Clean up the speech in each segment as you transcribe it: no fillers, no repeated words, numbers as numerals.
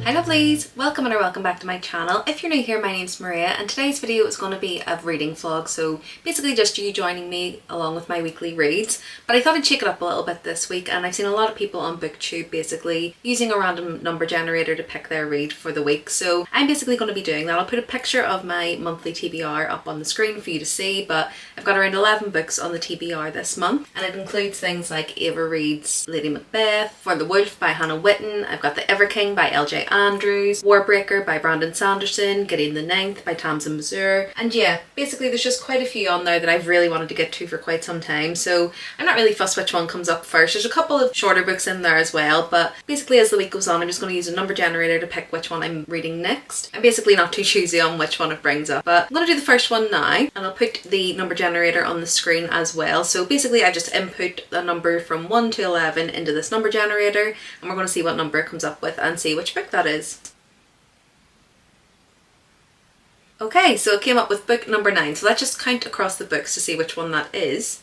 Hi lovelies! Welcome or welcome back to my channel. If you're new here, my name's Maria and today's video is going to be a reading vlog, so basically just you joining me along with my weekly reads. But I thought I'd shake it up a little bit this week, and I've seen a lot of people on booktube basically using a random number generator to pick their read for the week, so I'm basically going to be doing that. I'll put a picture of my monthly TBR up on the screen for you to see, but I've got around 11 books on the TBR this month, and it includes things like Ava Reid's Lady Macbeth, For the Wolf by Hannah Witten, I've got The Ever King by LJ Andrews, Warbreaker by Brandon Sanderson, Gideon the Ninth by Tamsin Mazur, and yeah, basically there's just quite a few on there that I've really wanted to get to for quite some time, so I'm not really fussed which one comes up first. There's a couple of shorter books in there as well, but basically as the week goes on I'm just going to use a number generator to pick which one I'm reading next. I'm basically not too choosy on which one it brings up, but I'm going to do the first one now, and I'll put the number generator on the screen as well. So basically I just input a number from 1 to 11 into this number generator, and we're going to see what number it comes up with and see which book that is. Okay, so it came up with book number 9, so let's just count across the books to see which one that is.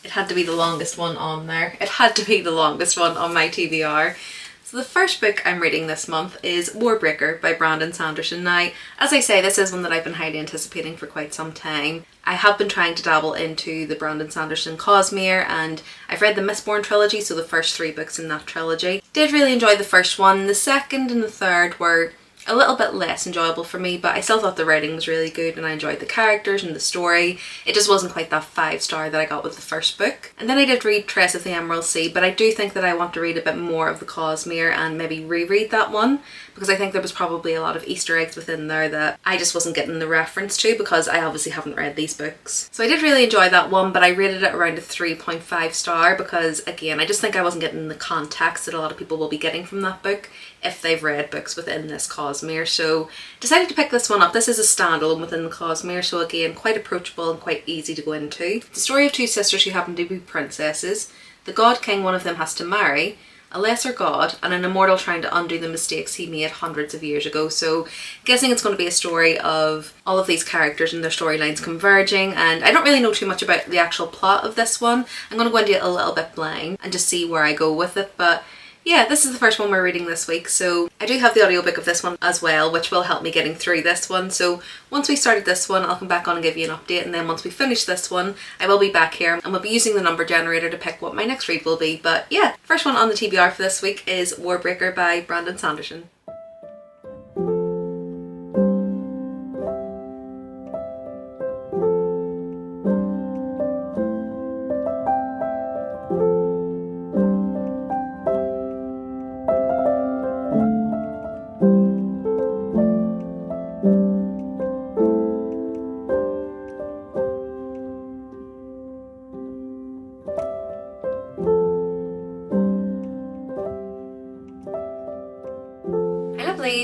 It had to be the longest one on there. It had to be the longest one on my TBR. So the first book I'm reading this month is Warbreaker by Brandon Sanderson. Now, as I say, this is one that I've been highly anticipating for quite some time. I have been trying to dabble into the Brandon Sanderson Cosmere, and I've read the Mistborn trilogy, so the first 3 books in that trilogy. Did really enjoy the first one. The second and the third were a little bit less enjoyable for me, but I still thought the writing was really good and I enjoyed the characters and the story. It just wasn't quite that 5-star that I got with the first book. And then I did read Tress of the Emerald Sea, but I do think that I want to read a bit more of the Cosmere and maybe reread that one, because I think there was probably a lot of Easter eggs within there that I just wasn't getting the reference to because I obviously haven't read these books. So I did really enjoy that one, but I rated it around a 3.5 star because, again, I just think I wasn't getting the context that a lot of people will be getting from that book if they've read books within this Cosmere. So decided to pick this one up. This is a standalone within the Cosmere, so again, quite approachable and quite easy to go into. It's the story of 2 sisters who happen to be princesses. The god king one of them has to marry, a lesser god, and an immortal trying to undo the mistakes he made hundreds of years ago. So guessing it's going to be a story of all of these characters and their storylines converging, and I don't really know too much about the actual plot of this one. I'm going to go into it a little bit blind and just see where I go with it, but yeah, this is the first one we're reading this week, so I do have the audiobook of this one as well, which will help me getting through this one. So once we started this one, I'll come back on and give you an update, and then once we finish this one, I will be back here and we'll be using the number generator to pick what my next read will be. But yeah, first one on the TBR for this week is Warbreaker by Brandon Sanderson.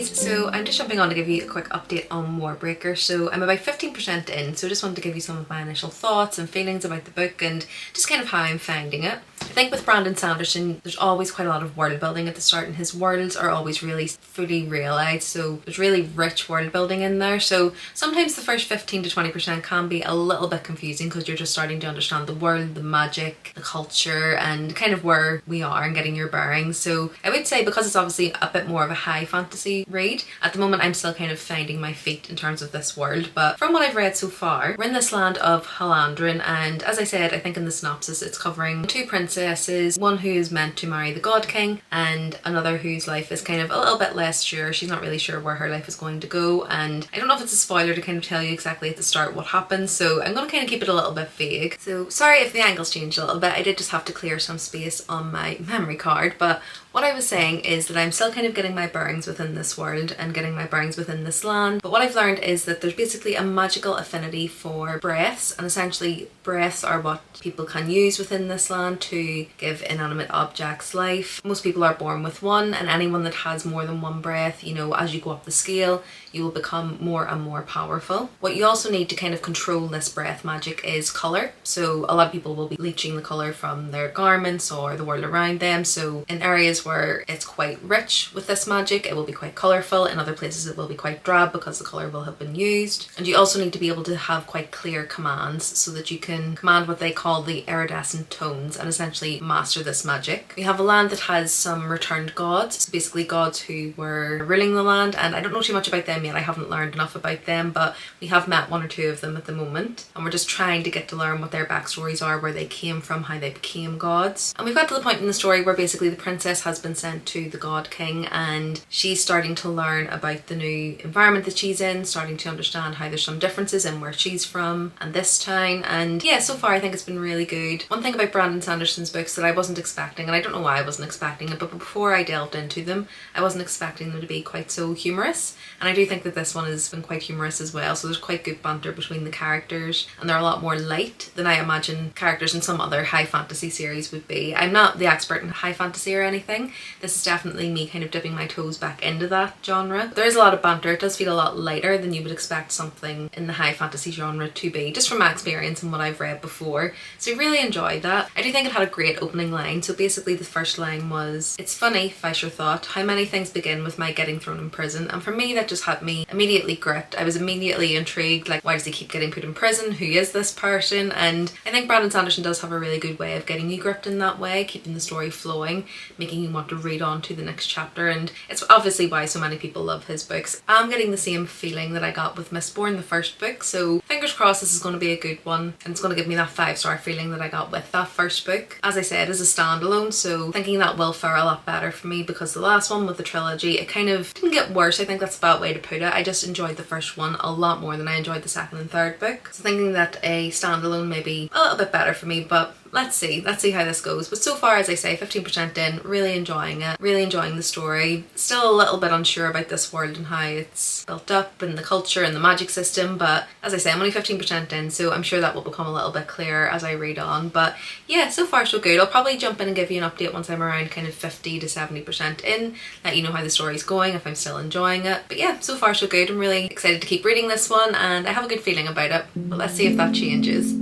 So I'm just jumping on to give you a quick update on Warbreaker. So I'm about 15% in, so just wanted to give you some of my initial thoughts and feelings about the book and just kind of how I'm finding it. I think with Brandon Sanderson, there's always quite a lot of world building at the start, and his worlds are always really fully realised, so there's really rich world building in there. So sometimes the first 15 to 20% can be a little bit confusing because you're just starting to understand the world, the magic, the culture, and kind of where we are and getting your bearings. So I would say, because it's obviously a bit more of a high fantasy read, at the moment I'm still kind of finding my feet in terms of this world, but from what I've read so far, we're in this land of Halandrin, and as I said, I think in the synopsis it's covering 2 princesses, one who is meant to marry the god king and another whose life is kind of a little bit less sure. She's not really sure where her life is going to go, and I don't know if it's a spoiler to kind of tell you exactly at the start what happens, so I'm going to kind of keep it a little bit vague. So sorry if the angles changed a little bit, I did just have to clear some space on my memory card, but what I was saying is that I'm still kind of getting my bearings within this world and getting my bearings within this land, but what I've learned is that there's basically a magical affinity for breaths, and essentially breaths are what people can use within this land to give inanimate objects life. Most people are born with one, and anyone that has more than one breath, you know, as you go up the scale, you will become more and more powerful. What you also need to kind of control this breath magic is colour. So a lot of people will be leeching the colour from their garments or the world around them. So in areas places where it's quite rich with this magic, it will be quite colourful. In other places it will be quite drab because the colour will have been used. And you also need to be able to have quite clear commands so that you can command what they call the iridescent tones and essentially master this magic. We have a land that has some returned gods, so basically gods who were ruling the land, and I don't know too much about them yet. I haven't learned enough about them, but we have met one or two of them at the moment, and we're just trying to get to learn what their backstories are, where they came from, how they became gods. And we've got to the point in the story where basically the princess has been sent to the god king, and she's starting to learn about the new environment that she's in, starting to understand how there's some differences in where she's from and this town. And yeah, so far I think it's been really good. One thing about Brandon Sanderson's books that I wasn't expecting, and I don't know why I wasn't expecting it, but before I delved into them, I wasn't expecting them to be quite so humorous. And I do think that this one has been quite humorous as well, so there's quite good banter between the characters, and they're a lot more light than I imagine characters in some other high fantasy series would be. I'm not the expert in high fantasy or anything. This is definitely me kind of dipping my toes back into that genre. There is a lot of banter. It does feel a lot lighter than you would expect something in the high fantasy genre to be, just from my experience and what I've read before. So I really enjoyed that. I do think it had a great opening line. So basically the first line was, "It's funny, Fisher thought, how many things begin with my getting thrown in prison." And for me that just had me immediately gripped. I was immediately intrigued, like, why does he keep getting put in prison? Who is this person? And I think Brandon Sanderson does have a really good way of getting you gripped in that way, keeping the story flowing, making you want to read on to the next chapter, and it's obviously why so many people love his books. I'm getting the same feeling that I got with Mistborn, the first book, so fingers crossed this is going to be a good one, and it's going to give me that 5-star feeling that I got with that first book. As I said, as a standalone, so thinking that will fare a lot better for me, because the last one with the trilogy, it kind of didn't get worse. I think that's a bad way to put it. I just enjoyed the first one a lot more than I enjoyed the second and third book, so thinking that a standalone may be a little bit better for me, but let's see how this goes. But so far, as I say, 15% in, really enjoying it, really enjoying the story. Still a little bit unsure about this world and how it's built up and the culture and the magic system, but as I say, I'm only 15% in, so I'm sure that will become a little bit clearer as I read on. But yeah, so far so good. I'll probably jump in and give you an update once I'm around kind of 50 to 70% in, let you know how the story's going, if I'm still enjoying it. But yeah, so far so good. I'm really excited to keep reading this one, and I have a good feeling about it, but let's see if that changes.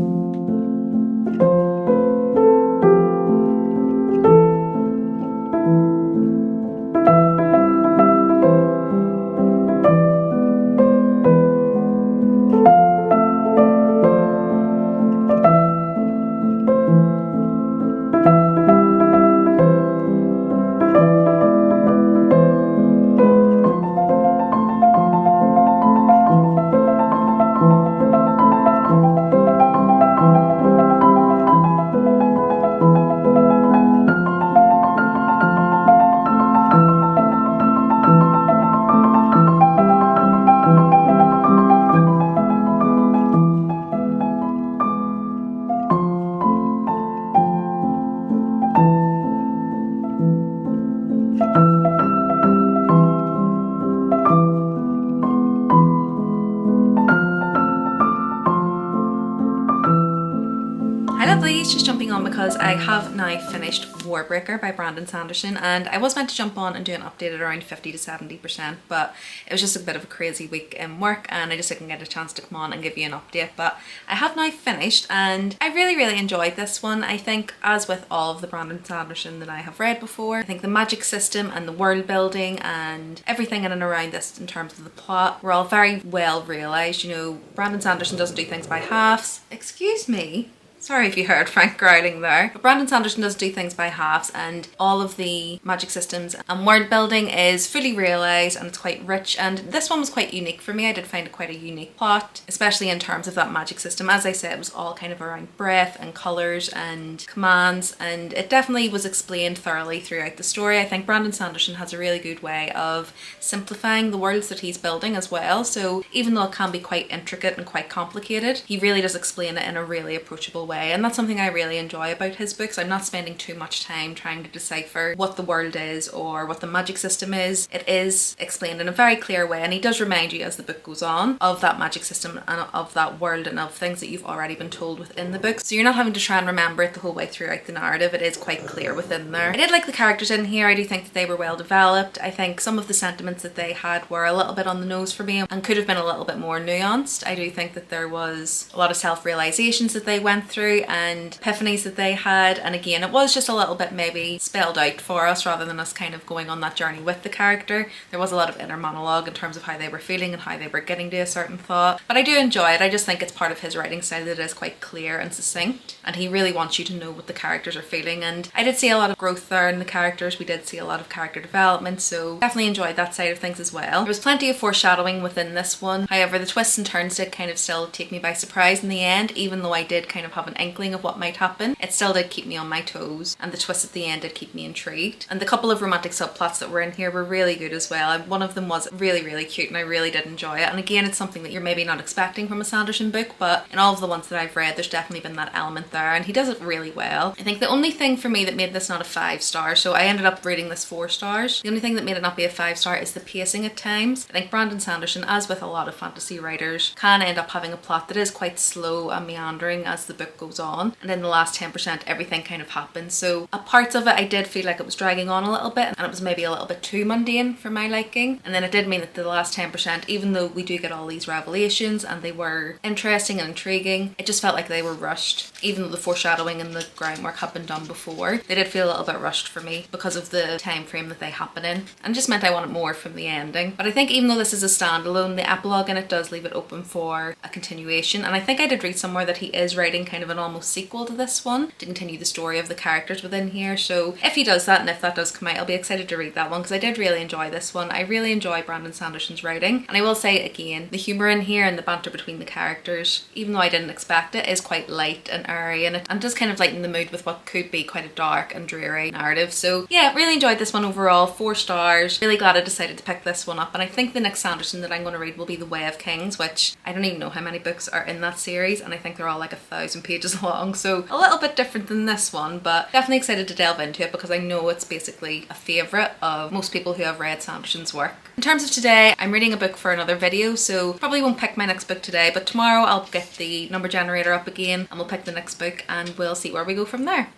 Just jumping on because I have now finished Warbreaker by Brandon Sanderson, and I was meant to jump on and do an update at around 50 to 70%, but it was just a bit of a crazy week in work and I just didn't get a chance to come on and give you an update. But I have now finished and I really enjoyed this one. I think, as with all of the Brandon Sanderson that I have read before, I think the magic system and the world building and everything in and around this in terms of the plot were all very well realised. You know, Brandon Sanderson doesn't do things by halves. Excuse me. Sorry if you heard Frank growling there. But Brandon Sanderson does do things by halves, and all of the magic systems and world building is fully realised and it's quite rich, and this one was quite unique for me. I did find it quite a unique plot, especially in terms of that magic system. As I said, it was all kind of around breath and colours and commands, and it definitely was explained thoroughly throughout the story. I think Brandon Sanderson has a really good way of simplifying the worlds that he's building as well, so even though it can be quite intricate and quite complicated, he really does explain it in a really approachable way. And that's something I really enjoy about his books. I'm not spending too much time trying to decipher what the world is or what the magic system is. It is explained in a very clear way, and he does remind you as the book goes on of that magic system and of that world and of things that you've already been told within the book. So you're not having to try and remember it the whole way throughout the narrative. It is quite clear within there. I did like the characters in here. I do think that they were well developed. I think some of the sentiments that they had were a little bit on the nose for me and could have been a little bit more nuanced. I do think that there was a lot of self-realizations that they went through through and epiphanies that they had. And again, it was just a little bit maybe spelled out for us rather than us kind of going on that journey with the character. There was a lot of inner monologue in terms of how they were feeling and how they were getting to a certain thought. But I do enjoy it. I just think it's part of his writing style that is quite clear and succinct, and he really wants you to know what the characters are feeling. And I did see a lot of growth there in the characters. We did see a lot of character development, so definitely enjoyed that side of things as well. There was plenty of foreshadowing within this one. However, the twists and turns did kind of still take me by surprise in the end. Even though I did kind of have an inkling of what might happen, it still did keep me on my toes, and the twist at the end did keep me intrigued. And the couple of romantic subplots that were in here were really good as well. And one of them was really cute, and I really did enjoy it. And again, it's something that you're maybe not expecting from a Sanderson book, but in all of the ones that I've read, there's definitely been that element there, and he does it really well. I think the only thing for me that made this not a 5-star, so I ended up rating this 4 stars. The only thing that made it not be a 5-star is the pacing at times. I think Brandon Sanderson, as with a lot of fantasy writers, can end up having a plot that is quite slow and meandering as the book goes on, and in the last 10% everything kind of happens. So at parts of it I did feel like it was dragging on a little bit, and it was maybe a little bit too mundane for my liking. And then it did mean that the last 10%, even though we do get all these revelations and they were interesting and intriguing, it just felt like they were rushed. Even though the foreshadowing and the groundwork had been done before, they did feel a little bit rushed for me because of the time frame that they happen in, and just meant I wanted more from the ending. But I think even though this is a standalone, the epilogue in it does leave it open for a continuation. And I think I did read somewhere that he is writing kind of an almost sequel to this one to continue the story of the characters within here. So if he does that, and if that does come out, I'll be excited to read that one, because I did really enjoy this one. I really enjoy Brandon Sanderson's writing, and I will say again, the humour in here and the banter between the characters, even though I didn't expect it, is quite light and airy, and it does kind of lighten the mood with what could be quite a dark and dreary narrative. So yeah, really enjoyed this one overall. 4 stars. Really glad I decided to pick this one up, and I think the next Sanderson that I'm going to read will be The Way of Kings, which I don't even know how many books are in that series, and I think they're all like 1,000 pages long, so a little bit different than this one, but definitely excited to delve into it because I know it's basically a favourite of most people who have read Sanderson's work. In terms of today, I'm reading a book for another video, so probably won't pick my next book today, but tomorrow I'll get the number generator up again and we'll pick the next book and we'll see where we go from there.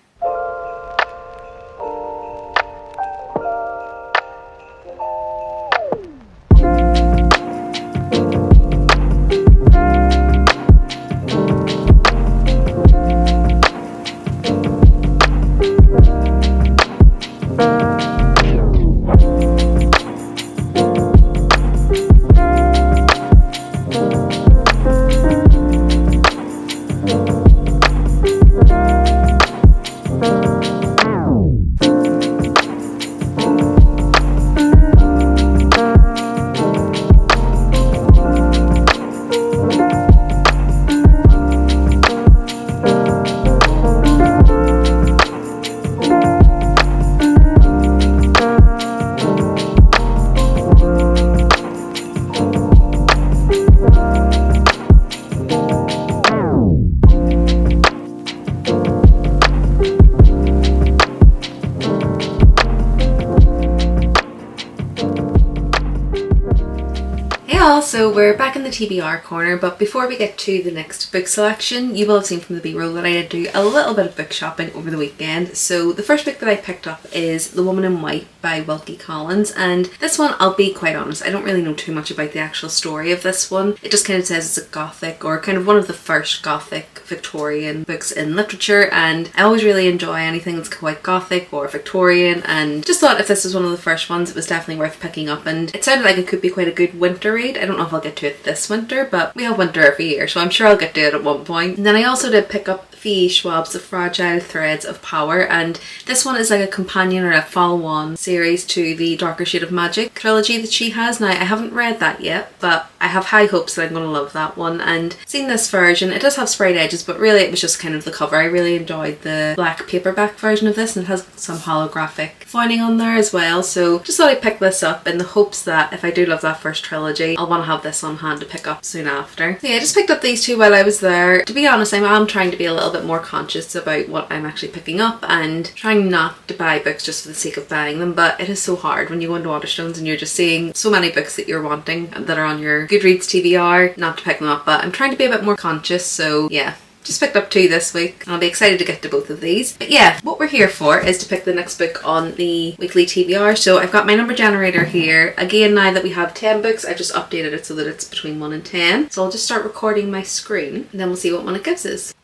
So we're back in the TBR corner, but before we get to the next book selection, you will have seen from the B-roll that I did do a little bit of book shopping over the weekend. So the first book that I picked up is The Woman in White by Wilkie Collins, and this one, I'll be quite honest, I don't really know too much about the actual story of this one. It just kind of says it's a gothic, or kind of one of the first gothic Victorian books in literature, and I always really enjoy anything that's quite gothic or Victorian, and just thought if this was one of the first ones, it was definitely worth picking up. And it sounded like it could be quite a good winter read. I don't know if I'll get to it this winter, but we have winter every year, so I'm sure I'll get to it at one point. And then I also did pick up V. Schwab's The Fragile Threads of Power, and this one is like a companion or a follow-on series to the Darker Shade of Magic trilogy that she has. Now, I haven't read that yet, but I have high hopes that I'm going to love that one. And seeing this version, it does have sprayed edges, but really it was just kind of the cover. I really enjoyed the black paperback version of this, and it has some holographic foiling on there as well, so just thought I'd pick this up in the hopes that if I do love that first trilogy, I'll want to have this on hand to pick up soon after. So yeah, I just picked up these two while I was there. To be honest, I'm trying to be a little bit more conscious about what I'm actually picking up and trying not to buy books just for the sake of buying them, but it is so hard when you go into Waterstones and you're just seeing so many books that you're wanting that are on your Goodreads TBR not to pick them up. But I'm trying to be a bit more conscious, so yeah. Just picked up 2 this week, and I'll be excited to get to both of these. But yeah, what we're here for is to pick the next book on the weekly TBR. So I've got my number generator here. Again, now that we have 10 books, I've just updated it so that it's between 1 and 10. So I'll just start recording my screen, and then we'll see what one it gives us.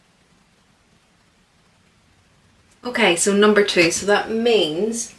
Okay, so number 2, so that means...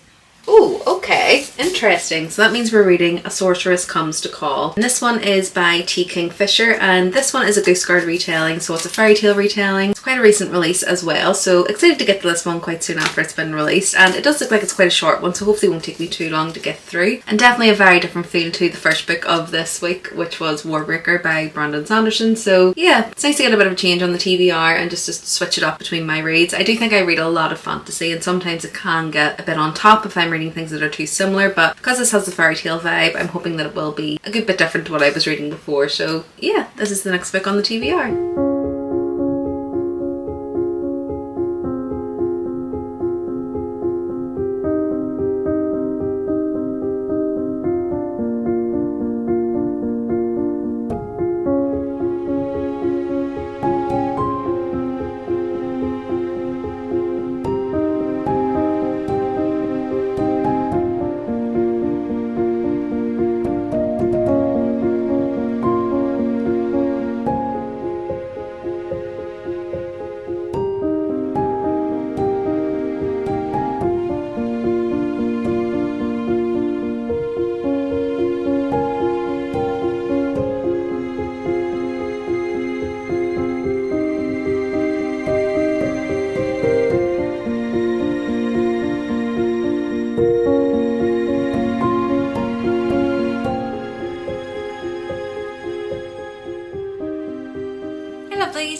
Oh, okay, interesting. So that means we're reading A Sorceress Comes to Call. And this one is by T. Kingfisher, and this one is a Goose Guard retelling, so it's a fairy tale retelling. It's quite a recent release as well, so excited to get to this one quite soon after it's been released. And it does look like it's quite a short one, so hopefully it won't take me too long to get through. And definitely a very different feel to the first book of this week, which was Warbreaker by Brandon Sanderson. So yeah, it's nice to get a bit of a change on the TBR and just to switch it up between my reads. I do think I read a lot of fantasy, and sometimes it can get a bit on top if I'm reading things that are too similar, but because this has the fairy tale vibe, I'm hoping that it will be a good bit different to what I was reading before. So yeah, this is the next book on the TBR.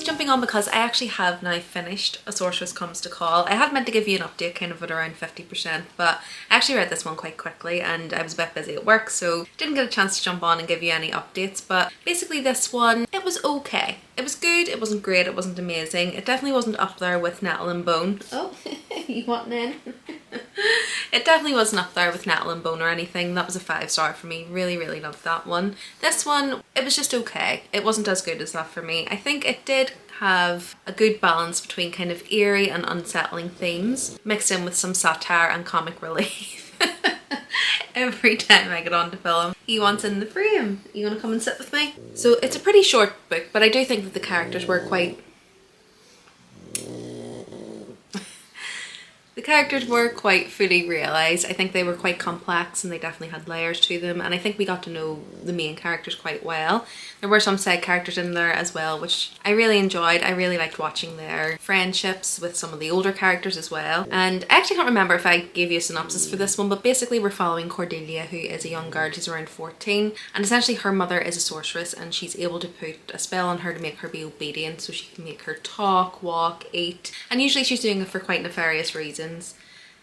Jumping on because I actually have now finished A Sorceress Comes to Call. I had meant to give you an update kind of at around 50%, but I actually read this one quite quickly and I was a bit busy at work, so didn't get a chance to jump on and give you any updates. But basically this one, it was okay. It was good, it wasn't great, it wasn't amazing. It definitely wasn't up there with Nettle and Bone. Oh, you want in? It definitely wasn't up there with Nettle and Bone or anything. That was a 5-star for me. Really, really loved that one. This one, it was just okay. It wasn't as good as that for me. I think it did have a good balance between kind of eerie and unsettling themes mixed in with some satire and comic relief. Every time I get on to film, he wants in the frame. You want to come and sit with me? So it's a pretty short book, but I do think that the characters were quite... The characters were quite fully realised. I think they were quite complex and they definitely had layers to them, and I think we got to know the main characters quite well. There were some side characters in there as well, which I really enjoyed. I really liked watching their friendships with some of the older characters as well. And I actually can't remember if I gave you a synopsis for this one, but basically we're following Cordelia, who is a young girl. She's around 14, and essentially her mother is a sorceress and she's able to put a spell on her to make her be obedient, so she can make her talk, walk, eat, and usually she's doing it for quite nefarious reasons.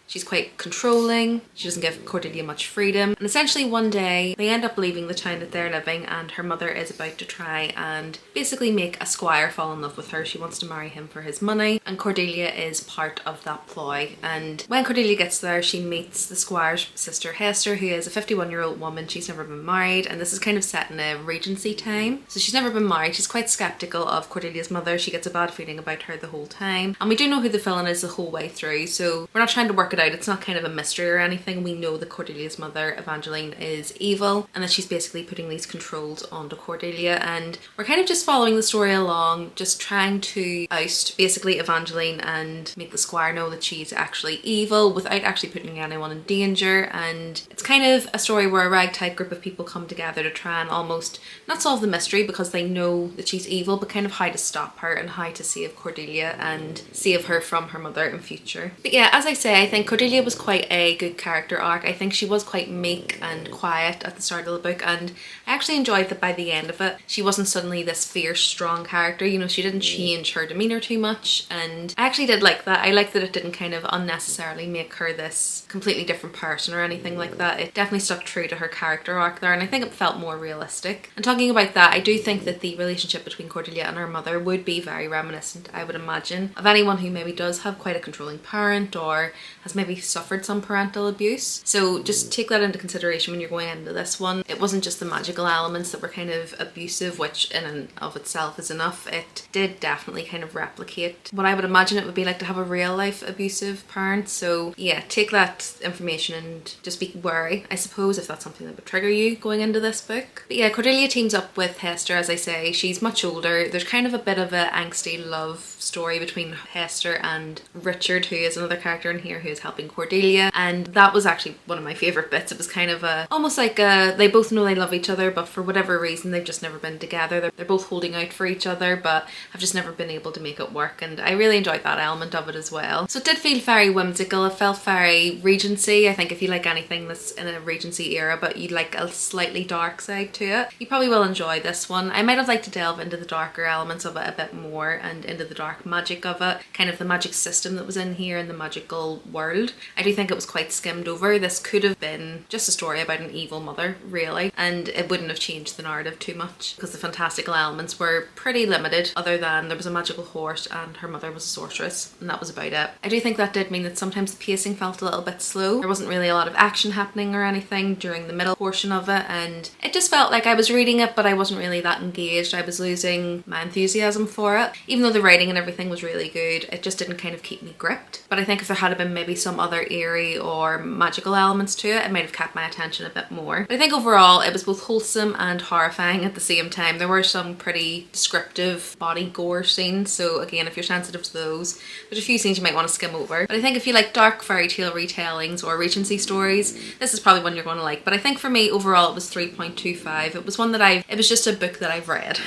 She's quite controlling, she doesn't give Cordelia much freedom, and essentially one day they end up leaving the town that they're living and her mother is about to try and basically make a squire fall in love with her. She wants to marry him for his money, and Cordelia is part of that ploy. And when Cordelia gets there, she meets the squire's sister Hester, who is a 51-year-old woman. She's never been married, and this is kind of set in a Regency time, so she's never been married. She's quite skeptical of Cordelia's mother. She gets a bad feeling about her the whole time, and we do know who the villain is the whole way through, so we're not trying to work it out. It's not kind of a mystery or anything. We know that Cordelia's mother, Evangeline, is evil and that she's basically putting these controls onto Cordelia, and we're kind of just following the story along, just trying to oust basically Evangeline and make the squire know that she's actually evil without actually putting anyone in danger. And it's kind of a story where a ragtag group of people come together to try and almost not solve the mystery because they know that she's evil, but kind of how to stop her and how to save Cordelia and save her from her mother in future. But yeah, as I say, I think Cordelia was quite a good character arc. I think she was quite meek and quiet at the start of the book, and I actually enjoyed that by the end of it she wasn't suddenly this fierce, strong character. You know, she didn't change her demeanour too much, and I actually did like that. I liked that it didn't kind of unnecessarily make her this completely different person or anything like that. It definitely stuck true to her character arc there, and I think it felt more realistic. And talking about that, I do think that the relationship between Cordelia and her mother would be very reminiscent, I would imagine, of anyone who maybe does have quite a controlling parent or has maybe suffered some parental abuse. So just take that into consideration when you're going into this one. It wasn't just the magical elements that were kind of abusive, which in and of itself is enough. It did definitely kind of replicate what I would imagine it would be like to have a real life abusive parent. So yeah, take that information and just be wary, I suppose, if that's something that would trigger you going into this book. But yeah, Cordelia teams up with Hester, as I say. She's much older. There's kind of a bit of a angsty love story between Hester and Richard, who is another character in here who is helping Cordelia, and that was actually one of my favourite bits. It was kind of almost like they both know they love each other, but for whatever reason they've just never been together. They're both holding out for each other, but have just never been able to make it work, and I really enjoyed that element of it as well. So it did feel very whimsical. It felt very Regency. I think if you like anything that's in a Regency era but you like a slightly dark side to it, you probably will enjoy this one. I might have liked to delve into the darker elements of it a bit more and into the dark magic of it, kind of the magic system that was in here and the magical world. I do think it was quite skimmed over. This could have been just a story about an evil mother, really, and it wouldn't have changed the narrative too much because the fantastical elements were pretty limited, other than there was a magical horse and her mother was a sorceress, and that was about it. I do think that did mean that sometimes the pacing felt a little bit slow. There wasn't really a lot of action happening or anything during the middle portion of it, and it just felt like I was reading it but I wasn't really that engaged. I was losing my enthusiasm for it. Even though the writing and everything was really good, it just didn't kind of keep me gripped. But I think if there had been maybe some other eerie or magical elements to it, it might have kept my attention a bit more. But I think overall it was both wholesome and horrifying at the same time. There were some pretty descriptive body gore scenes, so again, if you're sensitive to those, there's a few scenes you might want to skim over. But I think if you like dark fairy tale retellings or Regency stories, this is probably one you're going to like. But I think for me overall it was 3.25. It was one that it was just a book that I've read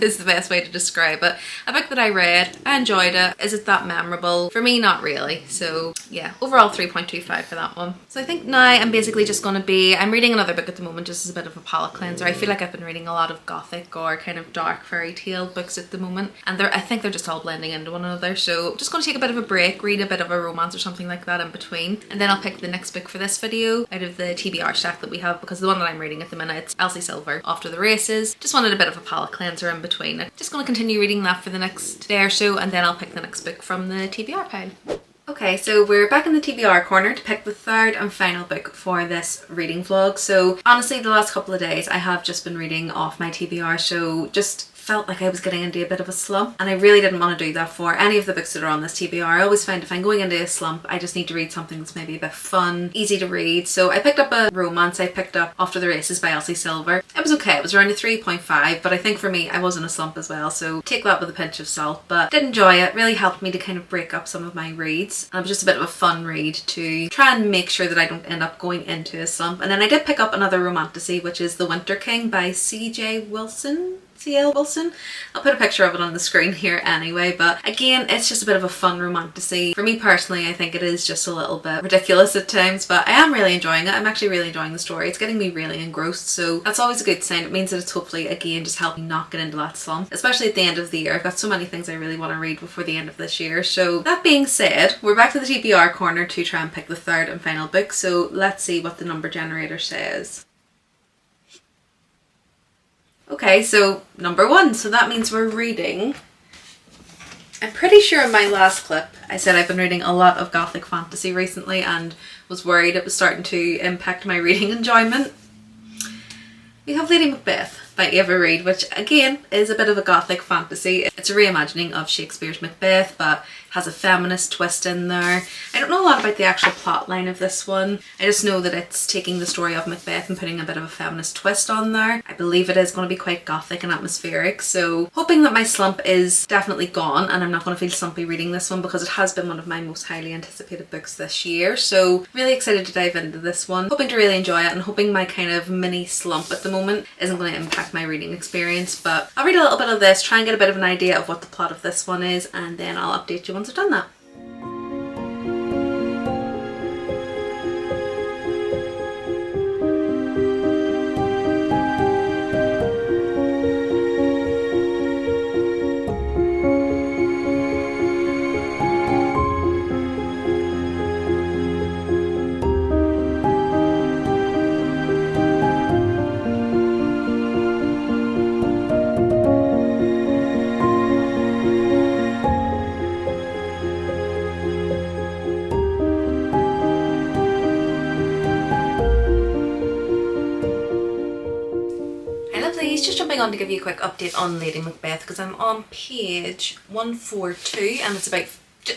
is the best way to describe it. A book that I read, I enjoyed it. Is it that memorable? For me, not really. So yeah, overall 3.25 for that one. So I think now I'm basically just going to I'm reading another book at the moment just as a bit of a palate cleanser. I feel like I've been reading a lot of gothic or kind of dark fairy tale books at the moment, and I think they're just all blending into one another. So I'm just going to take a bit of a break, read a bit of a romance or something like that in between, and then I'll pick the next book for this video out of the TBR stack that we have, because the one that I'm reading at the minute, it's Elsie Silver, Off to the Races. Just wanted a bit of a palate cleanser in between. I'm just going to continue reading that for the next day or so, and then I'll pick the next book from the TBR pile. Okay, so we're back in the TBR corner to pick the third and final book for this reading vlog. So honestly, the last couple of days I have just been reading off my TBR, so just felt like I was getting into a bit of a slump, and I really didn't want to do that for any of the books that are on this TBR. I always find if I'm going into a slump, I just need to read something that's maybe a bit fun, easy to read. So I picked up a romance. I picked up Off to the Races by Elsie Silver. It was okay. It was around a 3.5, but I think for me, I was in a slump as well, so take that with a pinch of salt. But did enjoy it. Really helped me to kind of break up some of my reads. And it was just a bit of a fun read to try and make sure that I don't end up going into a slump. And then I did pick up another romantasy, which is The Winter King by C.L. Wilson. I'll put a picture of it on the screen here anyway, but again, it's just a bit of a fun romantasy. For me personally, I think it is just a little bit ridiculous at times, but I am really enjoying it. I'm actually really enjoying the story. It's getting me really engrossed, so that's always a good sign. It means that it's hopefully, again, just helping not get into that slump, especially at the end of the year. I've got so many things I really want to read before the end of this year. So that being said, we're back to the TBR corner to try and pick the third and final book, so let's see what the number generator says. Okay, so number 1, so that means we're reading, I'm pretty sure in my last clip I said I've been reading a lot of gothic fantasy recently and was worried it was starting to impact my reading enjoyment. We have Lady Macbeth by Ava Reid, which again is a bit of a gothic fantasy. It's a reimagining of Shakespeare's Macbeth, but has a feminist twist in there. I don't know a lot about the actual plot line of this one. I just know that it's taking the story of Macbeth and putting a bit of a feminist twist on there. I believe it is going to be quite gothic and atmospheric, so hoping that my slump is definitely gone and I'm not going to feel slumpy reading this one, because it has been one of my most highly anticipated books this year. So really excited to dive into this one, hoping to really enjoy it, and hoping my kind of mini slump at the moment isn't going to impact my reading experience. But I'll read a little bit of this, try and get a bit of an idea of what the plot of this one is, and then I'll update you once I've done that. popping on to give you a quick update on Lady Macbeth because I'm on page 142 and it's about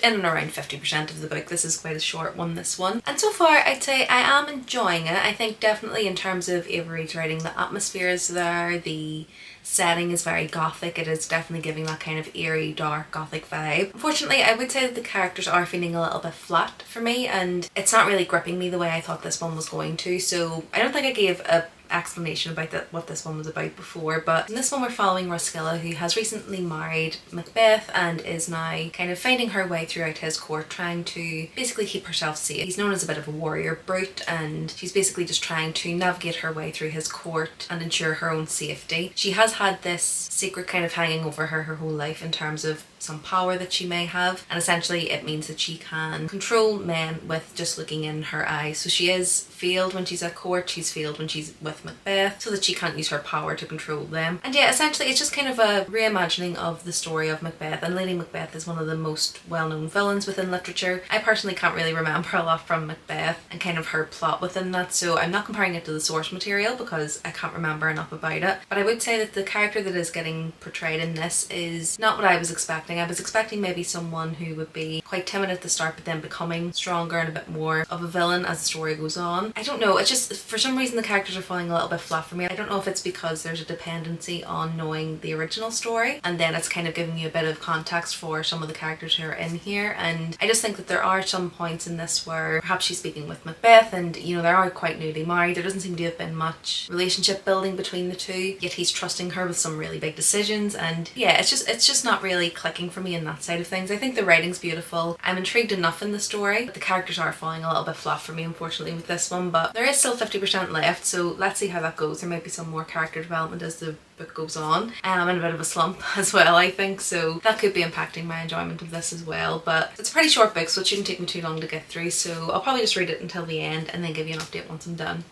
in and around 50% of the book. This is quite a short one, this one. And so far I'd say I am enjoying it. I think definitely in terms of Ava Reid's writing, the atmosphere is there, the setting is very gothic. It is definitely giving that kind of eerie, dark, gothic vibe. Unfortunately, I would say that the characters are feeling a little bit flat for me and it's not really gripping me the way I thought this one was going to. So I don't think I gave a explanation about what this one was about before, but in this one we're following Roskilde, who has recently married Macbeth and is now kind of finding her way throughout his court, trying to basically keep herself safe. He's known as a bit of a warrior brute and she's basically just trying to navigate her way through his court and ensure her own safety. She has had this secret kind of hanging over her whole life in terms of some power that she may have, and essentially it means that she can control men with just looking in her eyes. So she is veiled when she's at court, she's veiled when she's with Macbeth, so that she can't use her power to control them. And yeah, essentially it's just kind of a reimagining of the story of Macbeth, and Lady Macbeth is one of the most well-known villains within literature. I personally can't really remember a lot from Macbeth and kind of her plot within that, so I'm not comparing it to the source material because I can't remember enough about it. But I would say that the character that is getting portrayed in this is not what I was expecting. I was expecting maybe someone who would be quite timid at the start but then becoming stronger and a bit more of a villain as the story goes on. I don't know, it's just for some reason the characters are falling a little bit flat for me. I don't know if it's because there's a dependency on knowing the original story and then it's kind of giving you a bit of context for some of the characters who are in here, and I just think that there are some points in this where perhaps she's speaking with Macbeth and you know they are quite newly married. There doesn't seem to have been much relationship building between the two, yet he's trusting her with some really big decisions, and yeah, it's just not really clicking for me in that side of things. I think the writing's beautiful. I'm intrigued enough in the story, but the characters are falling a little bit flat for me unfortunately with this one, but there is still 50% left, so let's see how that goes. There might be some more character development as the book goes on. I'm in a bit of a slump as well, I think, so that could be impacting my enjoyment of this as well, but it's a pretty short book so it shouldn't take me too long to get through, so I'll probably just read it until the end and then give you an update once I'm done.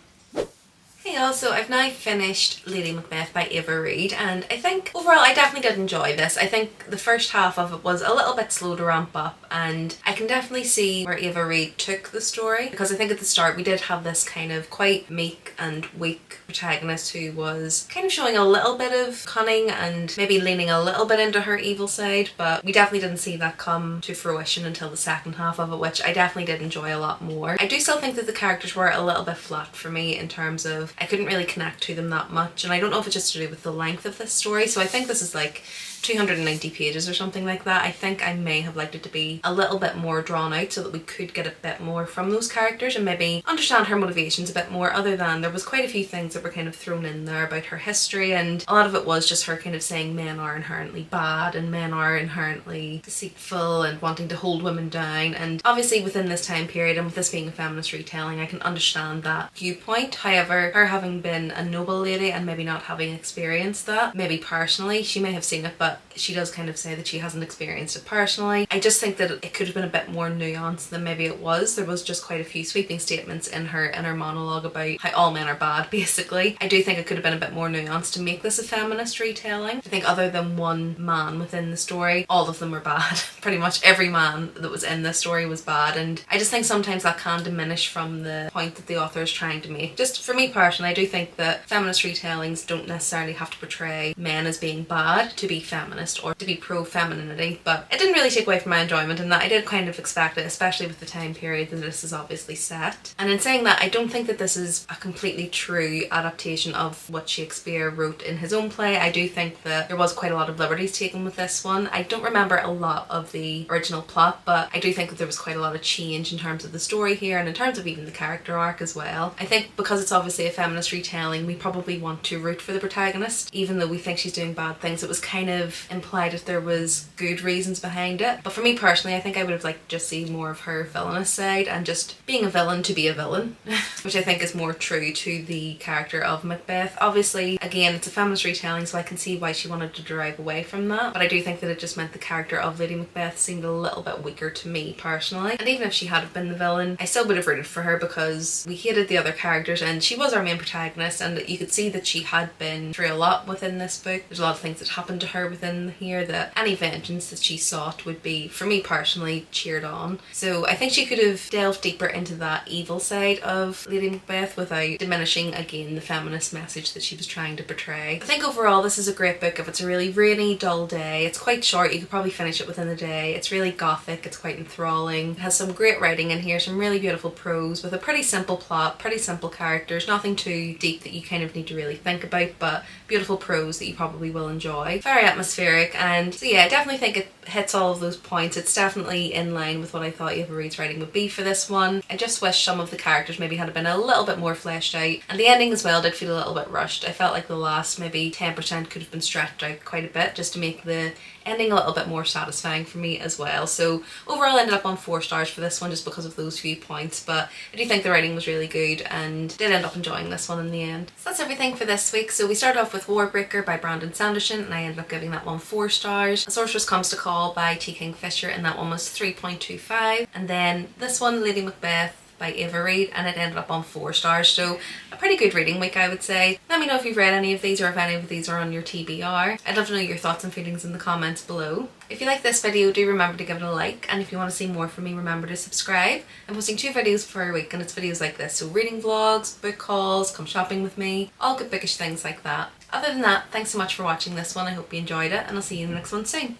Hey y'all, so I've now finished Lady Macbeth by Ava Reid and I think overall I definitely did enjoy this. I think the first half of it was a little bit slow to ramp up and I can definitely see where Ava Reid took the story, because I think at the start we did have this kind of quite meek and weak protagonist who was kind of showing a little bit of cunning and maybe leaning a little bit into her evil side, but we definitely didn't see that come to fruition until the second half of it, which I definitely did enjoy a lot more. I do still think that the characters were a little bit flat for me in terms of I couldn't really connect to them that much, and I don't know if it's just to do with the length of this story. So I think this is like 290 pages or something like that. I think I may have liked it to be a little bit more drawn out so that we could get a bit more from those characters and maybe understand her motivations a bit more, other than there was quite a few things that were kind of thrown in there about her history, and a lot of it was just her kind of saying men are inherently bad and men are inherently deceitful and wanting to hold women down, and obviously within this time period and with this being a feminist retelling I can understand that viewpoint. However, her having been a noble lady and maybe not having experienced that, maybe personally, she may have seen it but she does kind of say that she hasn't experienced it personally. I just think that it could have been a bit more nuanced than maybe it was. There was just quite a few sweeping statements in her monologue about how all men are bad basically. I do think it could have been a bit more nuanced to make this a feminist retelling. I think other than one man within the story, all of them were bad. Pretty much every man that was in this story was bad, and I just think sometimes that can diminish from the point that the author is trying to make. Just for me personally, I do think that feminist retellings don't necessarily have to portray men as being bad to be feminist or to be pro-femininity, but it didn't really take away from my enjoyment in that I did kind of expect it, especially with the time period that this is obviously set. And in saying that, I don't think that this is a completely true adaptation of what Shakespeare wrote in his own play. I do think that there was quite a lot of liberties taken with this one. I don't remember a lot of the original plot, but I do think that there was quite a lot of change in terms of the story here and in terms of even the character arc as well. I think because it's obviously a feminist retelling, we probably want to root for the protagonist, even though we think she's doing bad things. It was kind of implied that there was good reasons behind it, but for me personally I think I would have liked to just see more of her villainous side and just being a villain to be a villain which I think is more true to the character of Macbeth. Obviously again it's a feminist retelling so I can see why she wanted to derive away from that, but I do think that it just meant the character of Lady Macbeth seemed a little bit weaker to me personally, and even if she had been the villain I still would have rooted for her because we hated the other characters and she was our main protagonist, and you could see that she had been through a lot within this book. There's a lot of things that happened to her within within here that any vengeance that she sought would be, for me personally, cheered on. So I think she could have delved deeper into that evil side of Lady Macbeth without diminishing again the feminist message that she was trying to portray. I think overall this is a great book if it's a really rainy, dull day. It's quite short, you could probably finish it within the day. It's really gothic, it's quite enthralling. It has some great writing in here, some really beautiful prose with a pretty simple plot, pretty simple characters, nothing too deep that you kind of need to really think about, but beautiful prose that you probably will enjoy. Very atmospheric, and so yeah, I definitely think it hits all of those points. It's definitely in line with what I thought Eva Reid's writing would be for this one. I just wish some of the characters maybe had been a little bit more fleshed out, and the ending as well did feel a little bit rushed. I felt like the last maybe 10% could have been stretched out quite a bit just to make the ending a little bit more satisfying for me as well. So overall I ended up on 4 stars for this one just because of those few points, but I do think the writing was really good and did end up enjoying this one in the end. So that's everything for this week. So we started off with Warbreaker by Brandon Sanderson, and I ended up giving that one 4 stars. A Sorceress Comes to Call by T. Kingfisher, and that one was 3.25. And then this one, Lady Macbeth by Eva Reid, and it ended up on 4 stars. So a pretty good reading week, I would say. Let me know if you've read any of these or if any of these are on your TBR. I'd love to know your thoughts and feelings in the comments below. If you like this video, do remember to give it a like, and if you want to see more from me, remember to subscribe. I'm posting 2 videos per week, and it's videos like this, so reading vlogs, book hauls, come shopping with me, all good bookish things like that. Other than that, thanks so much for watching this one. I hope you enjoyed it, and I'll see you in the next one soon.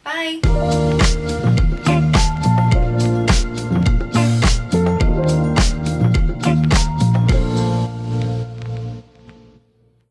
Bye!